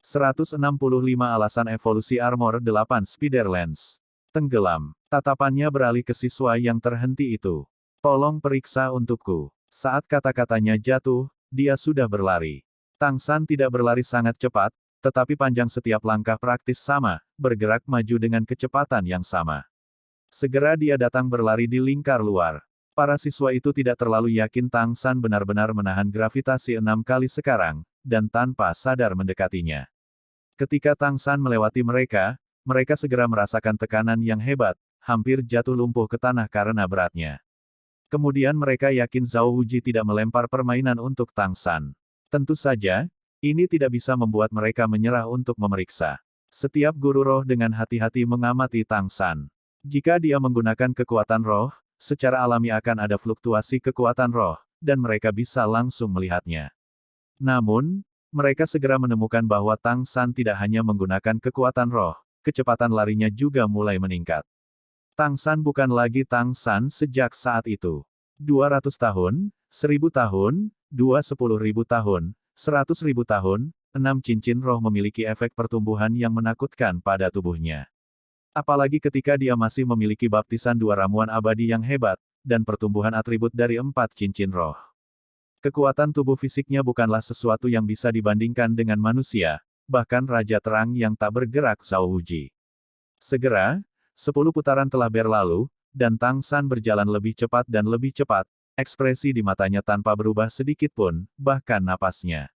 165 alasan evolusi armor 8 Spiderlands. Tenggelam. Tatapannya beralih ke siswa yang terhenti itu. Tolong periksa untukku. Saat kata-katanya jatuh, dia sudah berlari. Tang San tidak berlari sangat cepat, tetapi panjang setiap langkah praktis sama, bergerak maju dengan kecepatan yang sama. Segera dia datang berlari di lingkar luar. Para siswa itu tidak terlalu yakin Tang San benar-benar menahan gravitasi 6 kali sekarang, dan tanpa sadar mendekatinya. Ketika Tang San melewati mereka, mereka segera merasakan tekanan yang hebat, hampir jatuh lumpuh ke tanah karena beratnya. Kemudian mereka yakin Zhao Wuji tidak melempar permainan untuk Tang San. Tentu saja, ini tidak bisa membuat mereka menyerah untuk memeriksa. Setiap guru roh dengan hati-hati mengamati Tang San. Jika dia menggunakan kekuatan roh, secara alami akan ada fluktuasi kekuatan roh, dan mereka bisa langsung melihatnya. Namun, mereka segera menemukan bahwa Tang San tidak hanya menggunakan kekuatan roh, kecepatan larinya juga mulai meningkat. Tang San bukan lagi Tang San sejak saat itu. 200 tahun, 1000 tahun, 20.000 tahun, 100.000 tahun, 6 cincin roh memiliki efek pertumbuhan yang menakutkan pada tubuhnya. Apalagi ketika dia masih memiliki baptisan 2 ramuan abadi yang hebat, dan pertumbuhan atribut dari 4 cincin roh. Kekuatan tubuh fisiknya bukanlah sesuatu yang bisa dibandingkan dengan manusia, bahkan Raja Terang yang tak bergerak Zhao Wuji. Segera, 10 putaran telah berlalu, dan Tang San berjalan lebih cepat dan lebih cepat, ekspresi di matanya tanpa berubah sedikit pun, bahkan napasnya.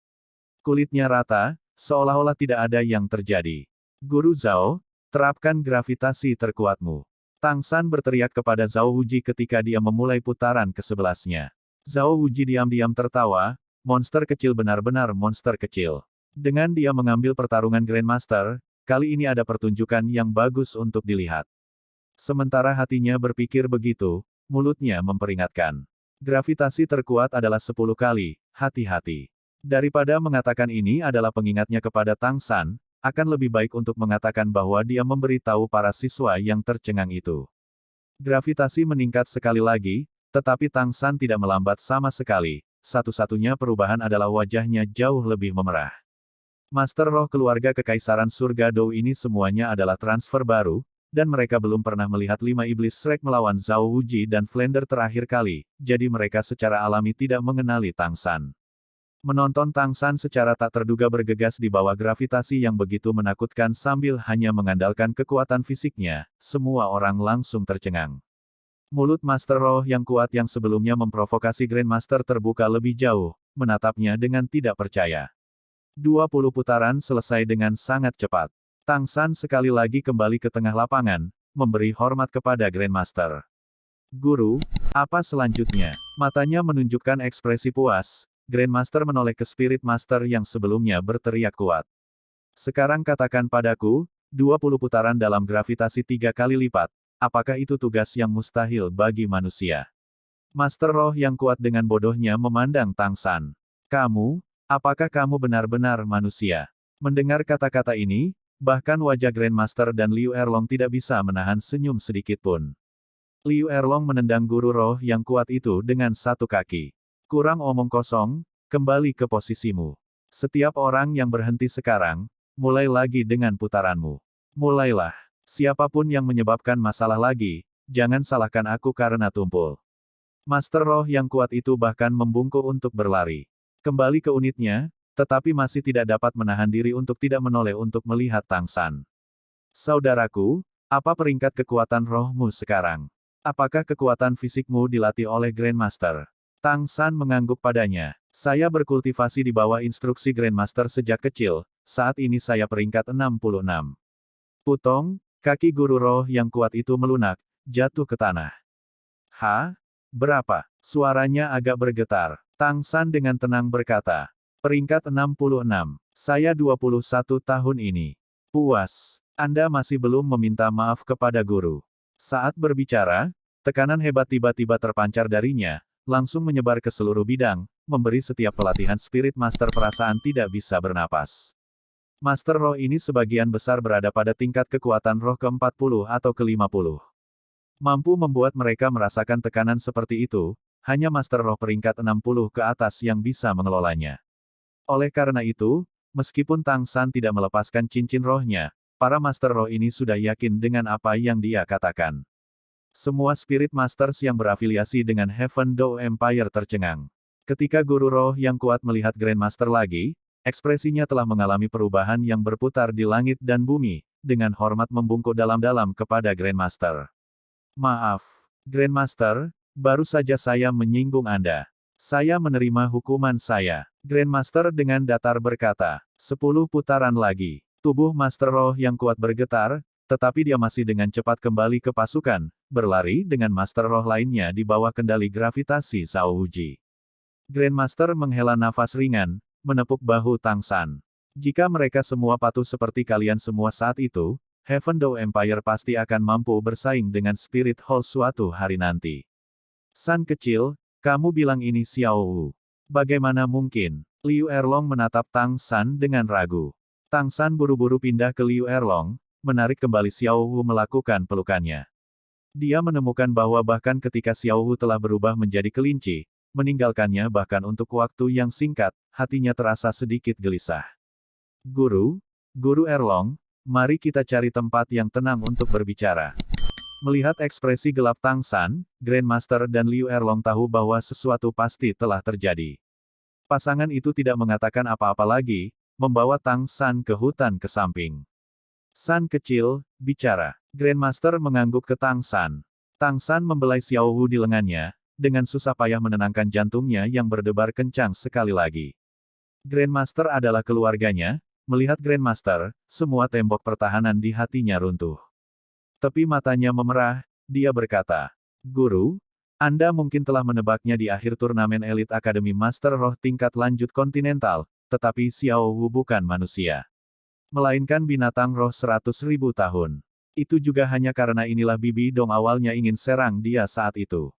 Kulitnya rata, seolah-olah tidak ada yang terjadi. Guru Zhao, terapkan gravitasi terkuatmu. Tang San berteriak kepada Zhao Wuji ketika dia memulai putaran ke-11-nya. Zhao Wuji diam-diam tertawa, monster kecil benar-benar monster kecil. Dengan dia mengambil pertarungan Grandmaster, kali ini ada pertunjukan yang bagus untuk dilihat. Sementara hatinya berpikir begitu, mulutnya memperingatkan. Gravitasi terkuat adalah 10 kali, hati-hati. Daripada mengatakan ini adalah pengingatnya kepada Tang San, akan lebih baik untuk mengatakan bahwa dia memberitahu para siswa yang tercengang itu. Gravitasi meningkat sekali lagi, tetapi Tang San tidak melambat sama sekali, satu-satunya perubahan adalah wajahnya jauh lebih memerah. Master Roh keluarga Kekaisaran Surga Dou ini semuanya adalah transfer baru, dan mereka belum pernah melihat 5 iblis Shrek melawan Zhao Wuji dan Flander terakhir kali, jadi mereka secara alami tidak mengenali Tang San. Menonton Tang San secara tak terduga bergegas di bawah gravitasi yang begitu menakutkan sambil hanya mengandalkan kekuatan fisiknya, semua orang langsung tercengang. Mulut Master Roh yang kuat yang sebelumnya memprovokasi Grandmaster terbuka lebih jauh, menatapnya dengan tidak percaya. 20 putaran selesai dengan sangat cepat. Tang San sekali lagi kembali ke tengah lapangan, memberi hormat kepada Grandmaster. Guru, apa selanjutnya? Matanya menunjukkan ekspresi puas, Grandmaster menoleh ke Spirit Master yang sebelumnya berteriak kuat. Sekarang katakan padaku, 20 putaran dalam gravitasi 3 kali lipat. Apakah itu tugas yang mustahil bagi manusia? Master Roh yang kuat dengan bodohnya memandang Tang San. Kamu, apakah kamu benar-benar manusia? Mendengar kata-kata ini, bahkan wajah Grandmaster dan Liu Erlong tidak bisa menahan senyum sedikit pun. Liu Erlong menendang guru roh yang kuat itu dengan satu kaki. Kurang omong kosong, kembali ke posisimu. Setiap orang yang berhenti sekarang, mulai lagi dengan putaranmu. Mulailah. Siapapun yang menyebabkan masalah lagi, jangan salahkan aku karena tumpul. Master Roh yang kuat itu bahkan membungkuk untuk berlari. Kembali ke unitnya, tetapi masih tidak dapat menahan diri untuk tidak menoleh untuk melihat Tang San. Saudaraku, apa peringkat kekuatan rohmu sekarang? Apakah kekuatan fisikmu dilatih oleh Grandmaster? Tang San mengangguk padanya. Saya berkultivasi di bawah instruksi Grandmaster sejak kecil, saat ini saya peringkat 66. Putong, kaki guru roh yang kuat itu melunak, jatuh ke tanah. Berapa? Suaranya agak bergetar. Tang San dengan tenang berkata. Peringkat 66. Saya 21 tahun ini. Puas. Anda masih belum meminta maaf kepada guru. Saat berbicara, tekanan hebat tiba-tiba terpancar darinya, langsung menyebar ke seluruh bidang, memberi setiap pelatihan Spirit Master perasaan tidak bisa bernapas. Master Roh ini sebagian besar berada pada tingkat kekuatan roh ke-40 atau ke-50. Mampu membuat mereka merasakan tekanan seperti itu, hanya Master Roh peringkat 60 ke atas yang bisa mengelolanya. Oleh karena itu, Meskipun Tang San tidak melepaskan cincin rohnya, para Master Roh ini sudah yakin dengan apa yang dia katakan. Semua Spirit Masters yang berafiliasi dengan Heaven Dao Empire tercengang. Ketika Guru Roh yang kuat melihat Grandmaster lagi, ekspresinya telah mengalami perubahan yang berputar di langit dan bumi, dengan hormat membungkuk dalam-dalam kepada Grandmaster. Maaf, Grandmaster, baru saja saya menyinggung Anda. Saya menerima hukuman saya. Grandmaster dengan datar berkata, 10 putaran lagi. Tubuh Master Roh yang kuat bergetar, tetapi dia masih dengan cepat kembali ke pasukan, berlari dengan Master Roh lainnya di bawah kendali gravitasi Zhao Wuji. Grandmaster menghela nafas ringan, menepuk bahu Tang San. Jika mereka semua patuh seperti kalian semua saat itu, Heaven Dao Empire pasti akan mampu bersaing dengan Spirit Hall suatu hari nanti. San kecil, kamu bilang ini Xiao Wu. Bagaimana mungkin? Liu Erlong menatap Tang San dengan ragu. Tang San buru-buru pindah ke Liu Erlong, menarik kembali Xiao Wu melakukan pelukannya. Dia menemukan bahwa bahkan ketika Xiao Wu telah berubah menjadi kelinci, meninggalkannya bahkan untuk waktu yang singkat, hatinya terasa sedikit gelisah. Guru Erlong, mari kita cari tempat yang tenang untuk berbicara. Melihat ekspresi gelap Tang San, Grandmaster dan Liu Erlong tahu bahwa sesuatu pasti telah terjadi. Pasangan itu tidak mengatakan apa-apa lagi, membawa Tang San ke hutan ke samping. San kecil, bicara. Grandmaster mengangguk ke Tang San. Tang San membelai Xiao Wu di lengannya, dengan susah payah menenangkan jantungnya yang berdebar kencang sekali lagi. Grandmaster adalah keluarganya, melihat Grandmaster, semua tembok pertahanan di hatinya runtuh. Tepi matanya memerah, dia berkata, Guru, Anda mungkin telah menebaknya di akhir turnamen Elite Akademi Master Roh tingkat lanjut kontinental, tetapi Xiao Wu bukan manusia. Melainkan binatang roh 100.000 tahun. Itu juga hanya karena inilah Bibi Dong awalnya ingin serang dia saat itu.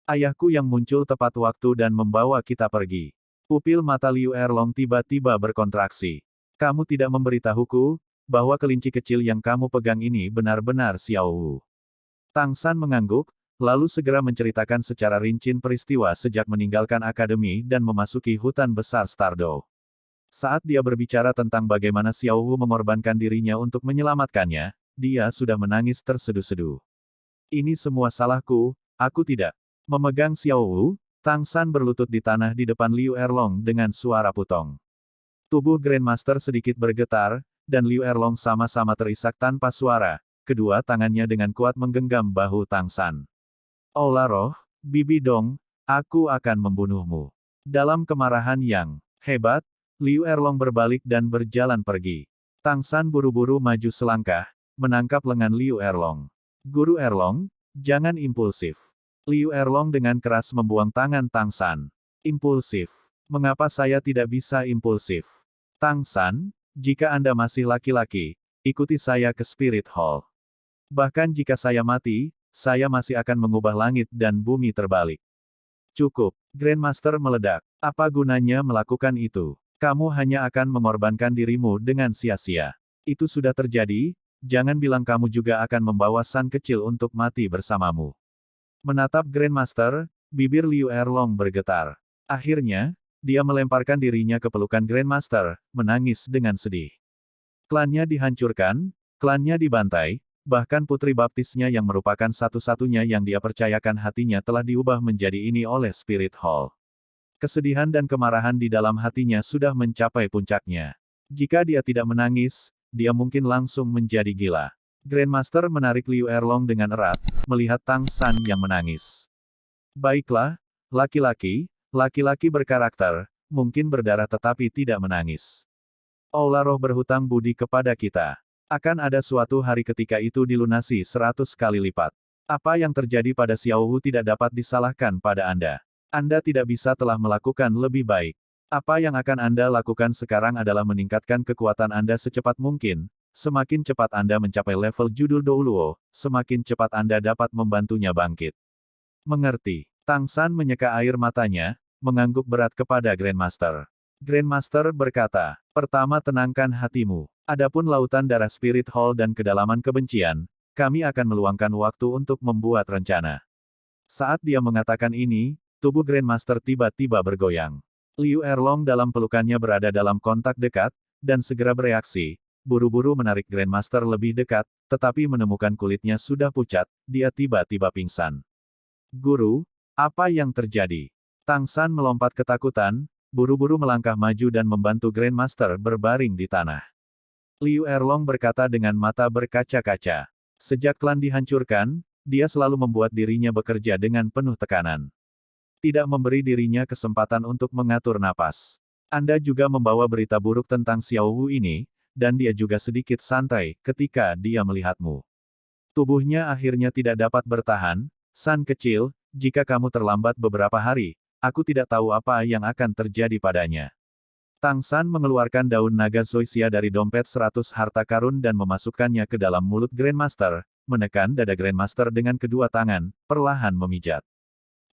Ayahku yang muncul tepat waktu dan membawa kita pergi. Pupil mata Liu Erlong tiba-tiba berkontraksi. Kamu tidak memberitahuku, bahwa kelinci kecil yang kamu pegang ini benar-benar Xiao Wu. Tang San mengangguk, lalu segera menceritakan secara rinci peristiwa sejak meninggalkan akademi dan memasuki hutan besar Stardow. Saat dia berbicara tentang bagaimana Xiao Wu mengorbankan dirinya untuk menyelamatkannya, dia sudah menangis terseduh-seduh. Ini semua salahku, aku tidak. Memegang Xiao Wu, Tang San berlutut di tanah di depan Liu Erlong dengan suara putong. Tubuh Grandmaster sedikit bergetar, dan Liu Erlong sama-sama terisak tanpa suara, kedua tangannya dengan kuat menggenggam bahu Tang San. Aula Roh, Bibi Dong, aku akan membunuhmu. Dalam kemarahan yang hebat, Liu Erlong berbalik dan berjalan pergi. Tang San buru-buru maju selangkah, menangkap lengan Liu Erlong. Guru Erlong, jangan impulsif. Liu Erlong dengan keras membuang tangan Tang San. Impulsif. Mengapa saya tidak bisa impulsif? Tang San, jika Anda masih laki-laki, ikuti saya ke Spirit Hall. Bahkan jika saya mati, saya masih akan mengubah langit dan bumi terbalik. Cukup. Grandmaster meledak. Apa gunanya melakukan itu? Kamu hanya akan mengorbankan dirimu dengan sia-sia. Itu sudah terjadi, jangan bilang kamu juga akan membawa San kecil untuk mati bersamamu. Menatap Grandmaster, bibir Liu Erlong bergetar. Akhirnya, dia melemparkan dirinya ke pelukan Grandmaster, menangis dengan sedih. Klannya dihancurkan, klannya dibantai, bahkan putri baptisnya yang merupakan satu-satunya yang dia percayakan hatinya telah diubah menjadi ini oleh Spirit Hall. Kesedihan dan kemarahan di dalam hatinya sudah mencapai puncaknya. Jika dia tidak menangis, dia mungkin langsung menjadi gila. Grandmaster menarik Liu Erlong dengan erat, melihat Tang San yang menangis. Baiklah, laki-laki berkarakter, mungkin berdarah tetapi tidak menangis. Aula Roh berhutang budi kepada kita. Akan ada suatu hari ketika itu dilunasi 100 kali lipat. Apa yang terjadi pada Xiao Wu tidak dapat disalahkan pada Anda. Anda tidak bisa telah melakukan lebih baik. Apa yang akan Anda lakukan sekarang adalah meningkatkan kekuatan Anda secepat mungkin. Semakin cepat Anda mencapai level judul Douluo, semakin cepat Anda dapat membantunya bangkit. Mengerti. Tang San menyeka air matanya, mengangguk berat kepada Grandmaster. Grandmaster berkata, pertama tenangkan hatimu. Adapun lautan darah Spirit Hall dan kedalaman kebencian, kami akan meluangkan waktu untuk membuat rencana. Saat dia mengatakan ini, tubuh Grandmaster tiba-tiba bergoyang. Liu Erlong dalam pelukannya berada dalam kontak dekat, dan segera bereaksi, buru-buru menarik Grandmaster lebih dekat, tetapi menemukan kulitnya sudah pucat, dia tiba-tiba pingsan. Guru, apa yang terjadi? Tang San melompat ketakutan, buru-buru melangkah maju dan membantu Grandmaster berbaring di tanah. Liu Erlong berkata dengan mata berkaca-kaca. Sejak klan dihancurkan, dia selalu membuat dirinya bekerja dengan penuh tekanan. Tidak memberi dirinya kesempatan untuk mengatur napas. Anda juga membawa berita buruk tentang Xiao Wu ini, dan dia juga sedikit santai ketika dia melihatmu. Tubuhnya akhirnya tidak dapat bertahan. San kecil, jika kamu terlambat beberapa hari, aku tidak tahu apa yang akan terjadi padanya. Tang San mengeluarkan daun naga Zoysia dari dompet 100 harta karun dan memasukkannya ke dalam mulut Grandmaster, menekan dada Grandmaster dengan kedua tangan, perlahan memijat.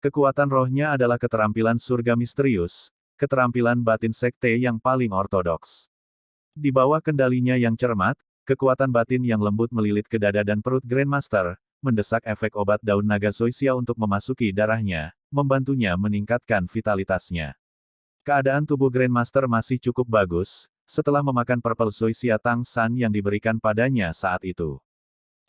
Kekuatan rohnya adalah keterampilan surga misterius, keterampilan batin sekte yang paling ortodoks. Di bawah kendalinya yang cermat, kekuatan batin yang lembut melilit ke dada dan perut Grandmaster, mendesak efek obat daun naga Zoysia untuk memasuki darahnya, membantunya meningkatkan vitalitasnya. Keadaan tubuh Grandmaster masih cukup bagus, setelah memakan Purple Zoysia Tang San yang diberikan padanya saat itu.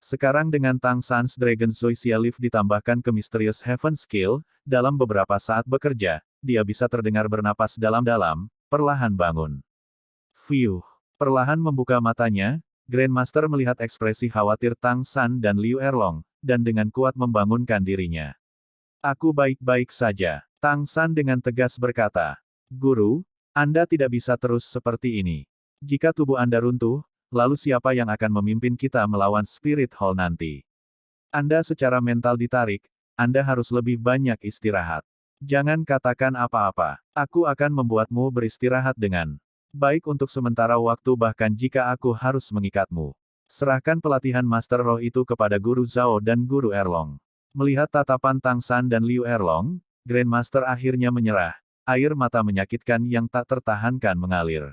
Sekarang dengan Tang San's Dragon Zoysia Leaf ditambahkan ke Mysterious Heaven Skill, dalam beberapa saat bekerja, dia bisa terdengar bernapas dalam-dalam, perlahan bangun. Fiuh. Perlahan membuka matanya, Grandmaster melihat ekspresi khawatir Tang San dan Liu Erlong, dan dengan kuat membangunkan dirinya. Aku baik-baik saja, Tang San dengan tegas berkata. Guru, Anda tidak bisa terus seperti ini. Jika tubuh Anda runtuh, lalu siapa yang akan memimpin kita melawan Spirit Hall nanti? Anda secara mental ditarik, Anda harus lebih banyak istirahat. Jangan katakan apa-apa. Aku akan membuatmu beristirahat dengan baik untuk sementara waktu bahkan jika aku harus mengikatmu. Serahkan pelatihan Master Roh itu kepada Guru Zhao dan Guru Erlong. Melihat tatapan Tang San dan Liu Erlong, Grandmaster akhirnya menyerah. Air mata menyakitkan yang tak tertahankan mengalir.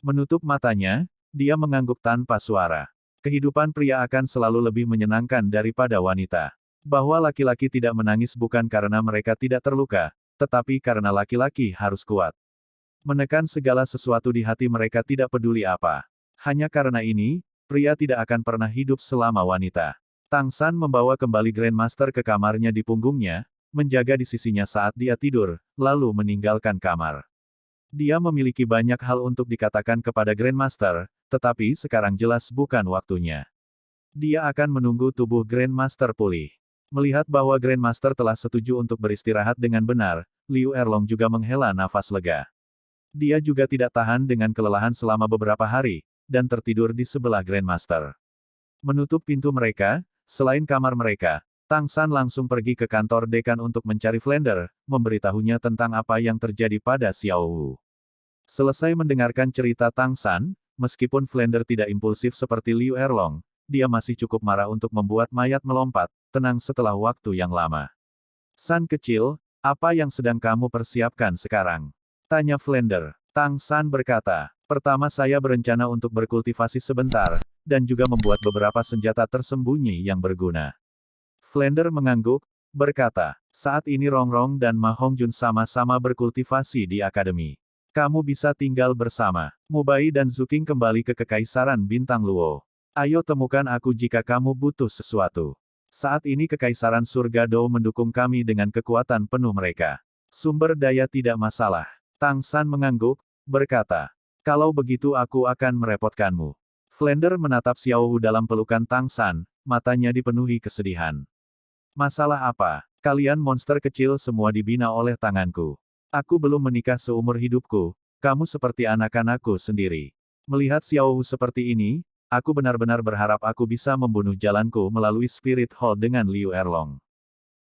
Menutup matanya, dia mengangguk tanpa suara. Kehidupan pria akan selalu lebih menyenangkan daripada wanita. Bahwa laki-laki tidak menangis bukan karena mereka tidak terluka, tetapi karena laki-laki harus kuat. Menekan segala sesuatu di hati mereka tidak peduli apa. Hanya karena ini, pria tidak akan pernah hidup selama wanita. Tang San membawa kembali Grandmaster ke kamarnya di punggungnya, menjaga di sisinya saat dia tidur, lalu meninggalkan kamar. Dia memiliki banyak hal untuk dikatakan kepada Grandmaster, tetapi sekarang jelas bukan waktunya. Dia akan menunggu tubuh Grandmaster pulih. Melihat bahwa Grandmaster telah setuju untuk beristirahat dengan benar, Liu Erlong juga menghela nafas lega. Dia juga tidak tahan dengan kelelahan selama beberapa hari, dan tertidur di sebelah Grandmaster. Menutup pintu mereka, selain kamar mereka, Tang San langsung pergi ke kantor dekan untuk mencari Flander, memberitahunya tentang apa yang terjadi pada Xiao Wu. Selesai mendengarkan cerita Tang San, meskipun Flander tidak impulsif seperti Liu Erlong, dia masih cukup marah untuk membuat mayat melompat, tenang setelah waktu yang lama. San kecil, apa yang sedang kamu persiapkan sekarang? Tanya Flander. Tang San berkata, pertama saya berencana untuk berkultivasi sebentar, dan juga membuat beberapa senjata tersembunyi yang berguna. Flander mengangguk, berkata, saat ini Rongrong dan Ma Hongjun sama-sama berkultivasi di akademi. Kamu bisa tinggal bersama. Mubai dan Zuking kembali ke Kekaisaran Bintang Luo. Ayo temukan aku jika kamu butuh sesuatu. Saat ini Kekaisaran Surga Dou mendukung kami dengan kekuatan penuh mereka. Sumber daya tidak masalah. Tang San mengangguk, berkata, kalau begitu aku akan merepotkanmu. Flander menatap Xiao Wu dalam pelukan Tang San, matanya dipenuhi kesedihan. Masalah apa? Kalian monster kecil semua dibina oleh tanganku. Aku belum menikah seumur hidupku, kamu seperti anak-anakku sendiri. Melihat Xiao Wu seperti ini, aku benar-benar berharap aku bisa membunuh jalanku melalui Spirit Hall dengan Liu Erlong.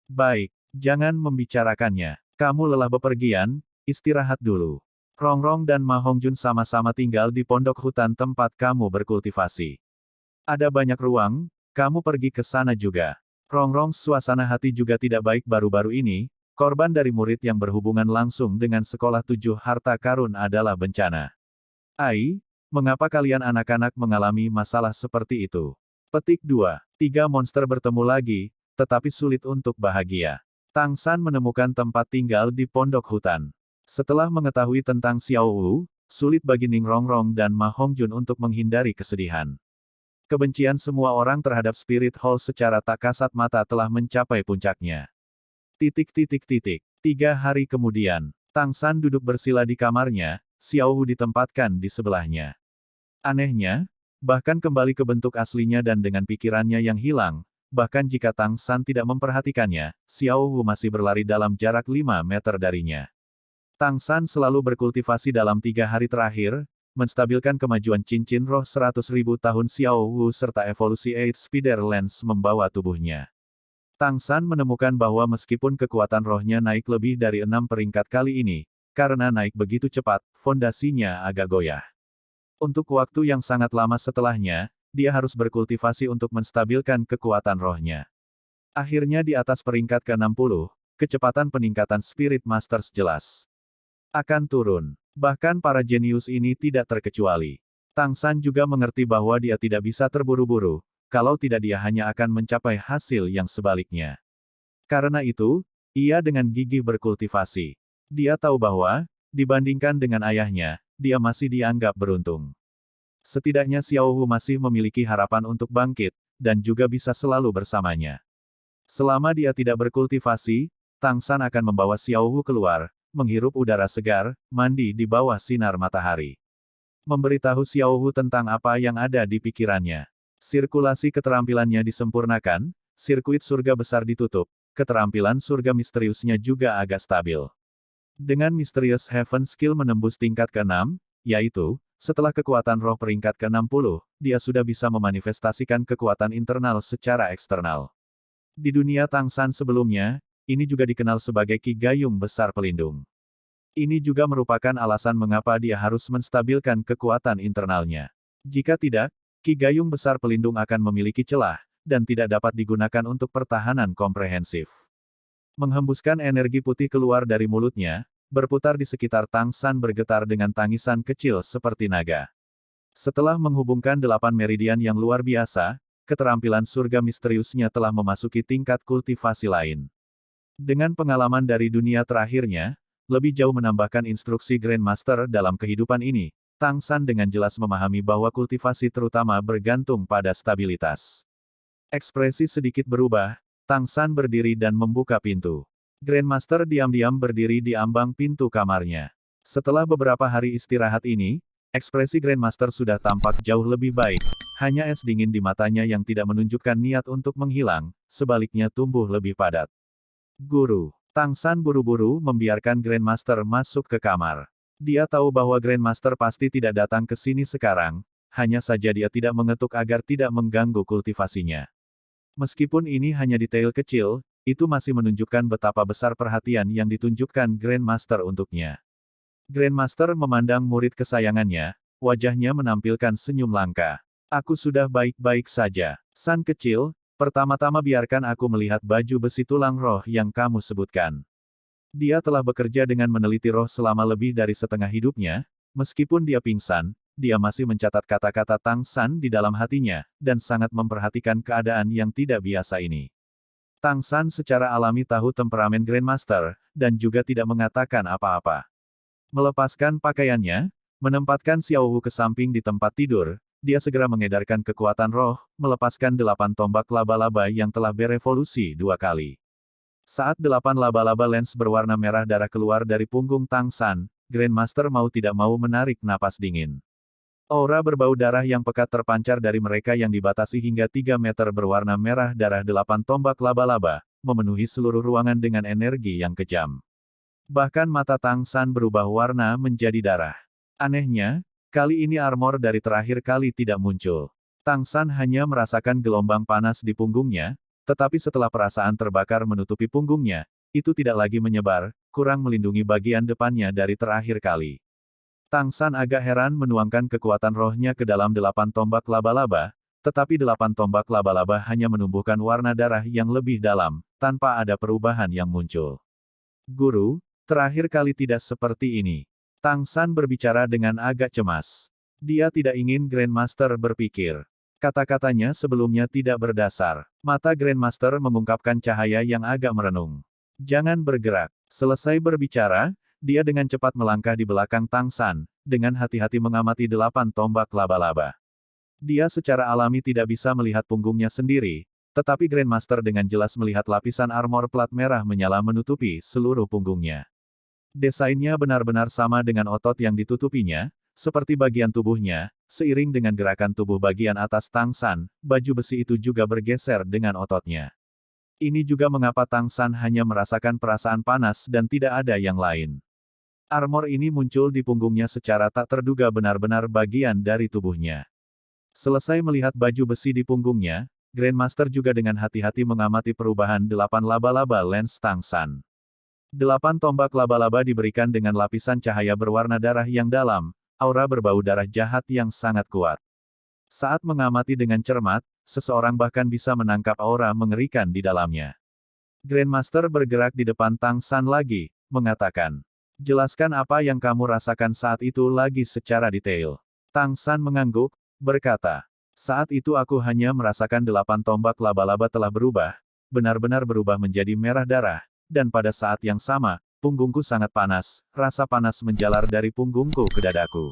Baik, jangan membicarakannya. Kamu lelah bepergian, istirahat dulu. Rongrong dan Ma Hongjun sama-sama tinggal di pondok hutan tempat kamu berkultivasi. Ada banyak ruang, kamu pergi ke sana juga. Rongrong suasana hati juga tidak baik baru-baru ini, korban dari murid yang berhubungan langsung dengan sekolah 7 harta karun adalah bencana. Ai, mengapa kalian anak-anak mengalami masalah seperti itu? Petik 2. 3 monster bertemu lagi, tetapi sulit untuk bahagia. Tang San menemukan tempat tinggal di pondok hutan. Setelah mengetahui tentang Xiao Wu, sulit bagi Ning Rongrong dan Ma Hongjun untuk menghindari kesedihan. Kebencian semua orang terhadap Spirit Hall secara tak kasat mata telah mencapai puncaknya. 3 hari kemudian, Tang San duduk bersila di kamarnya, Xiao Wu ditempatkan di sebelahnya. Anehnya, bahkan kembali ke bentuk aslinya dan dengan pikirannya yang hilang, bahkan jika Tang San tidak memperhatikannya, Xiao Wu masih berlari dalam jarak 5 meter darinya. Tang San selalu berkultivasi dalam 3 hari terakhir, menstabilkan kemajuan cincin roh 100.000 tahun Xiao Wu serta evolusi Eight Spider Lens membawa tubuhnya. Tang San menemukan bahwa meskipun kekuatan rohnya naik lebih dari 6 peringkat kali ini, karena naik begitu cepat, fondasinya agak goyah. Untuk waktu yang sangat lama setelahnya, dia harus berkultivasi untuk menstabilkan kekuatan rohnya. Akhirnya di atas peringkat ke-60, kecepatan peningkatan Spirit Masters jelas akan turun. Bahkan para jenius ini tidak terkecuali. Tang San juga mengerti bahwa dia tidak bisa terburu-buru, kalau tidak dia hanya akan mencapai hasil yang sebaliknya. Karena itu, ia dengan gigih berkultivasi. Dia tahu bahwa, dibandingkan dengan ayahnya, dia masih dianggap beruntung. Setidaknya Xiao Wu masih memiliki harapan untuk bangkit, dan juga bisa selalu bersamanya. Selama dia tidak berkultivasi, Tang San akan membawa Xiao Wu keluar, menghirup udara segar, mandi di bawah sinar matahari. Memberitahu Xiao Wu tentang apa yang ada di pikirannya. Sirkulasi keterampilannya disempurnakan, sirkuit surga besar ditutup, keterampilan surga misteriusnya juga agak stabil. Dengan Mysterious Heaven skill menembus tingkat ke-6, yaitu, setelah kekuatan roh peringkat ke-60, dia sudah bisa memanifestasikan kekuatan internal secara eksternal. Di dunia Tang San sebelumnya, ini juga dikenal sebagai Ki Gayung Besar Pelindung. Ini juga merupakan alasan mengapa dia harus menstabilkan kekuatan internalnya. Jika tidak, Ki Gayung Besar Pelindung akan memiliki celah, dan tidak dapat digunakan untuk pertahanan komprehensif. Menghembuskan energi putih keluar dari mulutnya, berputar di sekitar Tang San bergetar dengan tangisan kecil seperti naga. Setelah menghubungkan 8 meridian yang luar biasa, keterampilan surga misteriusnya telah memasuki tingkat kultivasi lain. Dengan pengalaman dari dunia terakhirnya, lebih jauh menambahkan instruksi Grandmaster dalam kehidupan ini, Tang San dengan jelas memahami bahwa kultivasi terutama bergantung pada stabilitas. Ekspresi sedikit berubah, Tang San berdiri dan membuka pintu. Grandmaster diam-diam berdiri di ambang pintu kamarnya. Setelah beberapa hari istirahat ini, ekspresi Grandmaster sudah tampak jauh lebih baik, hanya es dingin di matanya yang tidak menunjukkan niat untuk menghilang, sebaliknya tumbuh lebih padat. Guru, Tang San buru-buru membiarkan Grandmaster masuk ke kamar. Dia tahu bahwa Grandmaster pasti tidak datang ke sini sekarang, hanya saja dia tidak mengetuk agar tidak mengganggu kultivasinya. Meskipun ini hanya detail kecil, itu masih menunjukkan betapa besar perhatian yang ditunjukkan Grandmaster untuknya. Grandmaster memandang murid kesayangannya, wajahnya menampilkan senyum langka. Aku sudah baik-baik saja. San kecil, pertama-tama biarkan aku melihat baju besi tulang roh yang kamu sebutkan. Dia telah bekerja dengan meneliti roh selama lebih dari setengah hidupnya, meskipun dia pingsan, dia masih mencatat kata-kata Tang San di dalam hatinya, dan sangat memperhatikan keadaan yang tidak biasa ini. Tang San secara alami tahu temperamen Grandmaster, dan juga tidak mengatakan apa-apa. Melepaskan pakaiannya, menempatkan Xiao Wu ke samping di tempat tidur, dia segera mengedarkan kekuatan roh, melepaskan 8 tombak laba-laba yang telah berevolusi 2 kali. Saat 8 laba-laba lens berwarna merah darah keluar dari punggung Tang San, Grandmaster mau tidak mau menarik napas dingin. Aura berbau darah yang pekat terpancar dari mereka yang dibatasi hingga 3 meter berwarna merah darah 8 tombak laba-laba, memenuhi seluruh ruangan dengan energi yang kejam. Bahkan mata Tang San berubah warna menjadi darah. Anehnya, kali ini armor dari terakhir kali tidak muncul. Tang San hanya merasakan gelombang panas di punggungnya, tetapi setelah perasaan terbakar menutupi punggungnya, itu tidak lagi menyebar, kurang melindungi bagian depannya dari terakhir kali. Tang San agak heran menuangkan kekuatan rohnya ke dalam 8 tombak laba-laba, tetapi 8 tombak laba-laba hanya menumbuhkan warna darah yang lebih dalam, tanpa ada perubahan yang muncul. Guru, terakhir kali tidak seperti ini. Tang San berbicara dengan agak cemas. Dia tidak ingin Grandmaster berpikir. Kata-katanya sebelumnya tidak berdasar. Mata Grandmaster mengungkapkan cahaya yang agak merenung. Jangan bergerak. Selesai berbicara, dia dengan cepat melangkah di belakang Tang San, dengan hati-hati mengamati 8 tombak laba-laba. Dia secara alami tidak bisa melihat punggungnya sendiri, tetapi Grandmaster dengan jelas melihat lapisan armor plat merah menyala menutupi seluruh punggungnya. Desainnya benar-benar sama dengan otot yang ditutupinya, seperti bagian tubuhnya, seiring dengan gerakan tubuh bagian atas Tang San, baju besi itu juga bergeser dengan ototnya. Ini juga mengapa Tang San hanya merasakan perasaan panas dan tidak ada yang lain. Armor ini muncul di punggungnya secara tak terduga benar-benar bagian dari tubuhnya. Selesai melihat baju besi di punggungnya, Grandmaster juga dengan hati-hati mengamati perubahan 8 laba-laba lens Tang San. 8 tombak laba-laba diberikan dengan lapisan cahaya berwarna darah yang dalam, aura berbau darah jahat yang sangat kuat. Saat mengamati dengan cermat, seseorang bahkan bisa menangkap aura mengerikan di dalamnya. Grandmaster bergerak di depan Tang San lagi, mengatakan, "Jelaskan apa yang kamu rasakan saat itu lagi secara detail." Tang San mengangguk, berkata, "Saat itu aku hanya merasakan 8 tombak laba-laba telah berubah, benar-benar berubah menjadi merah darah, dan pada saat yang sama, punggungku sangat panas, rasa panas menjalar dari punggungku ke dadaku.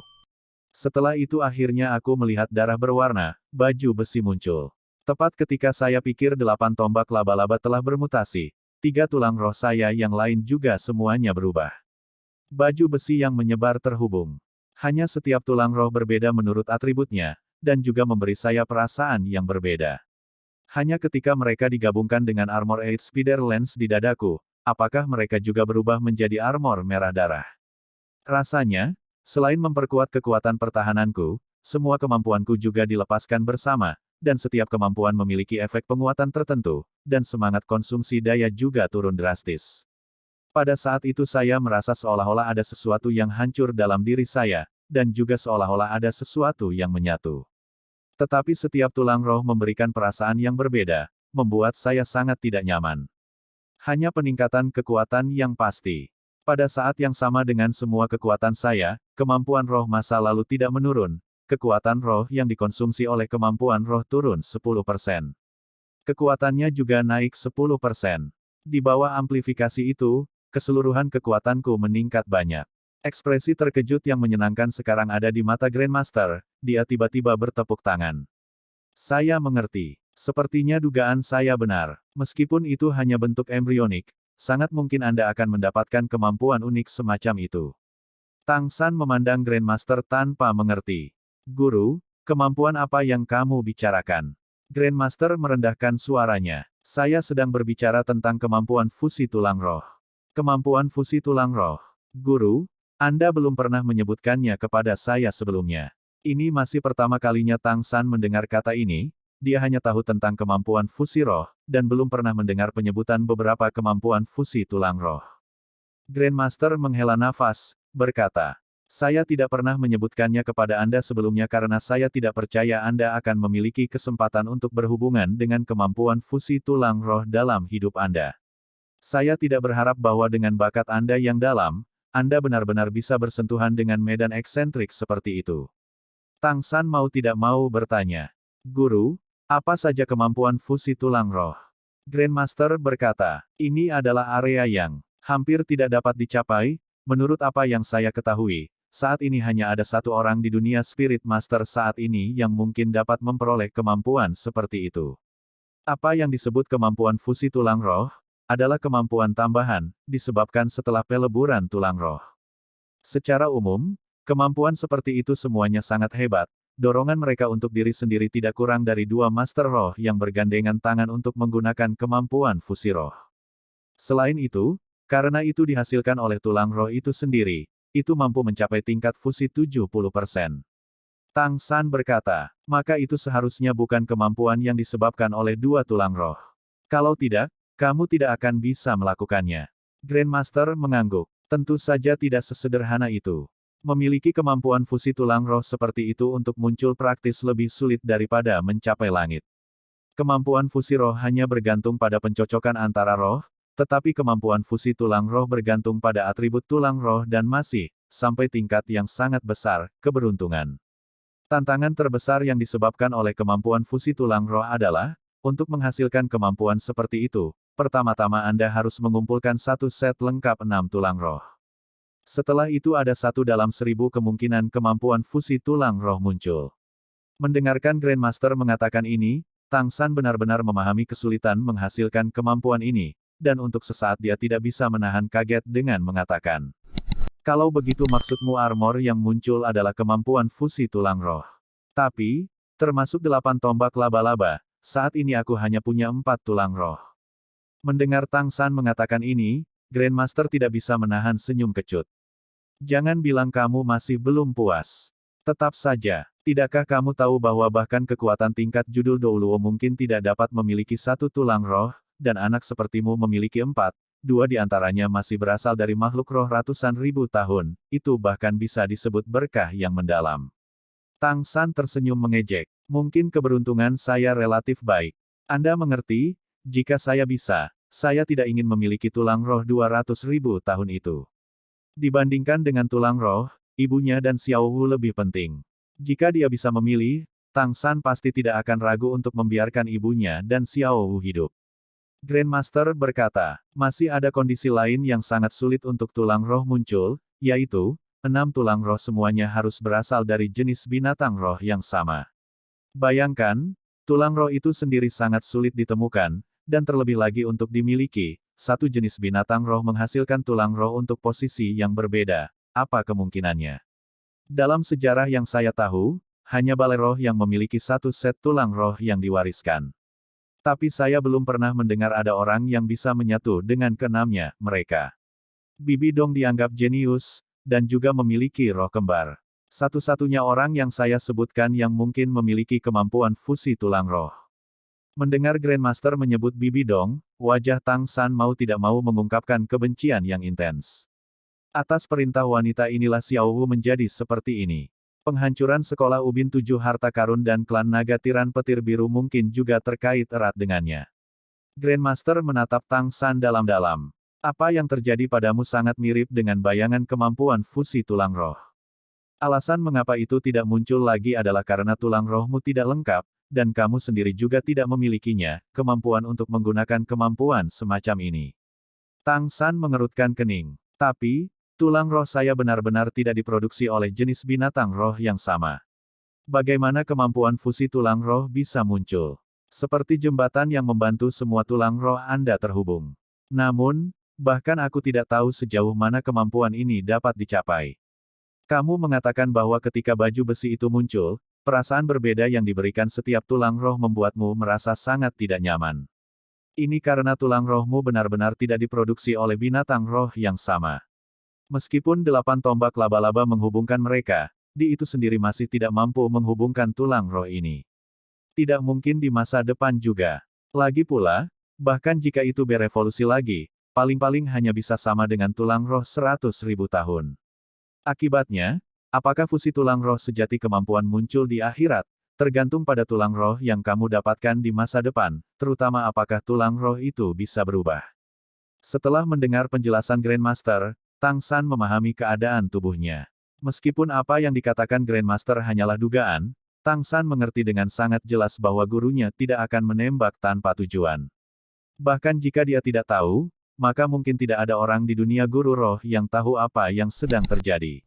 Setelah itu akhirnya aku melihat darah berwarna, baju besi muncul. Tepat ketika saya pikir 8 tombak laba-laba telah bermutasi, 3 tulang roh saya yang lain juga semuanya berubah. Baju besi yang menyebar terhubung. Hanya setiap tulang roh berbeda menurut atributnya, dan juga memberi saya perasaan yang berbeda. Hanya ketika mereka digabungkan dengan armor 8 Spider Lens di dadaku, apakah mereka juga berubah menjadi armor merah darah? Rasanya, selain memperkuat kekuatan pertahananku, semua kemampuanku juga dilepaskan bersama, dan setiap kemampuan memiliki efek penguatan tertentu, dan semangat konsumsi daya juga turun drastis. Pada saat itu saya merasa seolah-olah ada sesuatu yang hancur dalam diri saya, dan juga seolah-olah ada sesuatu yang menyatu. Tetapi setiap tulang roh memberikan perasaan yang berbeda, membuat saya sangat tidak nyaman. Hanya peningkatan kekuatan yang pasti. Pada saat yang sama dengan semua kekuatan saya, kemampuan roh masa lalu tidak menurun, kekuatan roh yang dikonsumsi oleh kemampuan roh turun 10%. Kekuatannya juga naik 10%. Di bawah amplifikasi itu, keseluruhan kekuatanku meningkat banyak. Ekspresi terkejut yang menyenangkan sekarang ada di mata Grandmaster, dia tiba-tiba bertepuk tangan. Saya mengerti. Sepertinya dugaan saya benar. Meskipun itu hanya bentuk embrionik, sangat mungkin Anda akan mendapatkan kemampuan unik semacam itu. Tang San memandang Grandmaster tanpa mengerti. Guru, kemampuan apa yang kamu bicarakan? Grandmaster merendahkan suaranya. Saya sedang berbicara tentang kemampuan fusi tulang roh. Kemampuan fusi tulang roh. Guru, Anda belum pernah menyebutkannya kepada saya sebelumnya. Ini masih pertama kalinya Tang San mendengar kata ini, dia hanya tahu tentang kemampuan fusi roh, dan belum pernah mendengar penyebutan beberapa kemampuan fusi tulang roh. Grandmaster menghela nafas, berkata, "Saya tidak pernah menyebutkannya kepada Anda sebelumnya karena saya tidak percaya Anda akan memiliki kesempatan untuk berhubungan dengan kemampuan fusi tulang roh dalam hidup Anda. Saya tidak berharap bahwa dengan bakat Anda yang dalam, Anda benar-benar bisa bersentuhan dengan medan eksentrik seperti itu." Tang San mau tidak mau bertanya, "Guru, apa saja kemampuan fusi tulang roh?" Grandmaster berkata, "Ini adalah area yang hampir tidak dapat dicapai, menurut apa yang saya ketahui. Saat ini hanya ada satu orang di dunia Spirit Master saat ini yang mungkin dapat memperoleh kemampuan seperti itu. Apa yang disebut kemampuan fusi tulang roh, adalah kemampuan tambahan, disebabkan setelah peleburan tulang roh. Secara umum, kemampuan seperti itu semuanya sangat hebat, dorongan mereka untuk diri sendiri tidak kurang dari 2 Master Roh yang bergandengan tangan untuk menggunakan kemampuan fusi roh. Selain itu, karena itu dihasilkan oleh tulang roh itu sendiri, itu mampu mencapai tingkat fusi 70%. Tang San berkata, maka itu seharusnya bukan kemampuan yang disebabkan oleh 2 tulang roh. Kalau tidak, kamu tidak akan bisa melakukannya. Grandmaster mengangguk. Tentu saja tidak sesederhana itu. Memiliki kemampuan fusi tulang roh seperti itu untuk muncul praktis lebih sulit daripada mencapai langit. Kemampuan fusi roh hanya bergantung pada pencocokan antara roh, tetapi kemampuan fusi tulang roh bergantung pada atribut tulang roh dan masih, sampai tingkat yang sangat besar, keberuntungan. Tantangan terbesar yang disebabkan oleh kemampuan fusi tulang roh adalah, untuk menghasilkan kemampuan seperti itu, pertama-tama Anda harus mengumpulkan satu set lengkap 6 tulang roh. Setelah itu ada 1 dalam 1000 kemungkinan kemampuan fusi tulang roh muncul. Mendengarkan Grandmaster mengatakan ini, Tang San benar-benar memahami kesulitan menghasilkan kemampuan ini, dan untuk sesaat dia tidak bisa menahan kaget dengan mengatakan, "Kalau begitu maksudmu armor yang muncul adalah kemampuan fusi tulang roh. Tapi, termasuk 8 tombak laba-laba, saat ini aku hanya punya 4 tulang roh." Mendengar Tang San mengatakan ini, Grandmaster tidak bisa menahan senyum kecut. "Jangan bilang kamu masih belum puas. Tetap saja, tidakkah kamu tahu bahwa bahkan kekuatan tingkat judul Douluo mungkin tidak dapat memiliki 1 tulang roh, dan anak sepertimu memiliki 4, 2 di antaranya masih berasal dari makhluk roh ratusan ribu tahun, itu bahkan bisa disebut berkah yang mendalam." Tang San tersenyum mengejek. "Mungkin keberuntungan saya relatif baik. Anda mengerti, jika saya bisa, saya tidak ingin memiliki tulang roh 200.000 tahun itu. Dibandingkan dengan tulang roh, ibunya dan Xiao Wu lebih penting. Jika dia bisa memilih, Tang San pasti tidak akan ragu untuk membiarkan ibunya dan Xiao Wu hidup." Grandmaster berkata, "Masih ada kondisi lain yang sangat sulit untuk tulang roh muncul, yaitu, 6 tulang roh semuanya harus berasal dari jenis binatang roh yang sama. Bayangkan, tulang roh itu sendiri sangat sulit ditemukan, dan terlebih lagi untuk dimiliki, satu jenis binatang roh menghasilkan tulang roh untuk posisi yang berbeda. Apa kemungkinannya? Dalam sejarah yang saya tahu, hanya balai roh yang memiliki 1 set tulang roh yang diwariskan. Tapi saya belum pernah mendengar ada orang yang bisa menyatu dengan keenamnya, mereka. Bibi Dong dianggap jenius, dan juga memiliki roh kembar. Satu-satunya orang yang saya sebutkan yang mungkin memiliki kemampuan fusi tulang roh." Mendengar Grandmaster menyebut Bibi Dong, wajah Tang San mau tidak mau mengungkapkan kebencian yang intens. Atas perintah wanita inilah Xiao Wu menjadi seperti ini. Penghancuran sekolah Ubin 7 harta karun dan klan naga tiran petir biru mungkin juga terkait erat dengannya. Grandmaster menatap Tang San dalam-dalam. "Apa yang terjadi padamu sangat mirip dengan bayangan kemampuan fusi tulang roh. Alasan mengapa itu tidak muncul lagi adalah karena tulang rohmu tidak lengkap, dan kamu sendiri juga tidak memilikinya, kemampuan untuk menggunakan kemampuan semacam ini." Tang San mengerutkan kening. "Tapi, tulang roh saya benar-benar tidak diproduksi oleh jenis binatang roh yang sama. Bagaimana kemampuan fusi tulang roh bisa muncul? Seperti jembatan yang membantu semua tulang roh Anda terhubung. Namun, bahkan aku tidak tahu sejauh mana kemampuan ini dapat dicapai. Kamu mengatakan bahwa ketika baju besi itu muncul, perasaan berbeda yang diberikan setiap tulang roh membuatmu merasa sangat tidak nyaman. Ini karena tulang rohmu benar-benar tidak diproduksi oleh binatang roh yang sama. Meskipun 8 tombak laba-laba menghubungkan mereka, di itu sendiri masih tidak mampu menghubungkan tulang roh ini. Tidak mungkin di masa depan juga. Lagi pula, bahkan jika itu berevolusi lagi, paling-paling hanya bisa sama dengan tulang roh 100.000 tahun. Akibatnya, apakah fusi tulang roh sejati kemampuan muncul di akhirat, tergantung pada tulang roh yang kamu dapatkan di masa depan, terutama apakah tulang roh itu bisa berubah." Setelah mendengar penjelasan Grandmaster, Tang San memahami keadaan tubuhnya. Meskipun apa yang dikatakan Grandmaster hanyalah dugaan, Tang San mengerti dengan sangat jelas bahwa gurunya tidak akan menembak tanpa tujuan. Bahkan jika dia tidak tahu, maka mungkin tidak ada orang di dunia guru roh yang tahu apa yang sedang terjadi.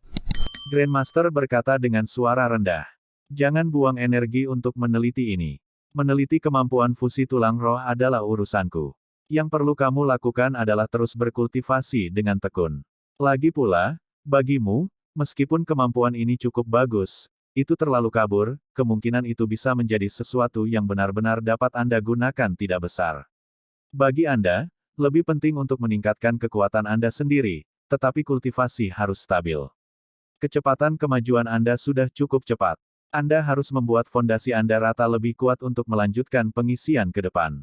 Grandmaster berkata dengan suara rendah, "Jangan buang energi untuk meneliti ini. Meneliti kemampuan fusi tulang roh adalah urusanku. Yang perlu kamu lakukan adalah terus berkultivasi dengan tekun. Lagi pula, bagimu, meskipun kemampuan ini cukup bagus, itu terlalu kabur, kemungkinan itu bisa menjadi sesuatu yang benar-benar dapat Anda gunakan tidak besar. Bagi Anda, lebih penting untuk meningkatkan kekuatan Anda sendiri, tetapi kultivasi harus stabil. Kecepatan kemajuan Anda sudah cukup cepat. Anda harus membuat fondasi Anda rata lebih kuat untuk melanjutkan pengisian ke depan."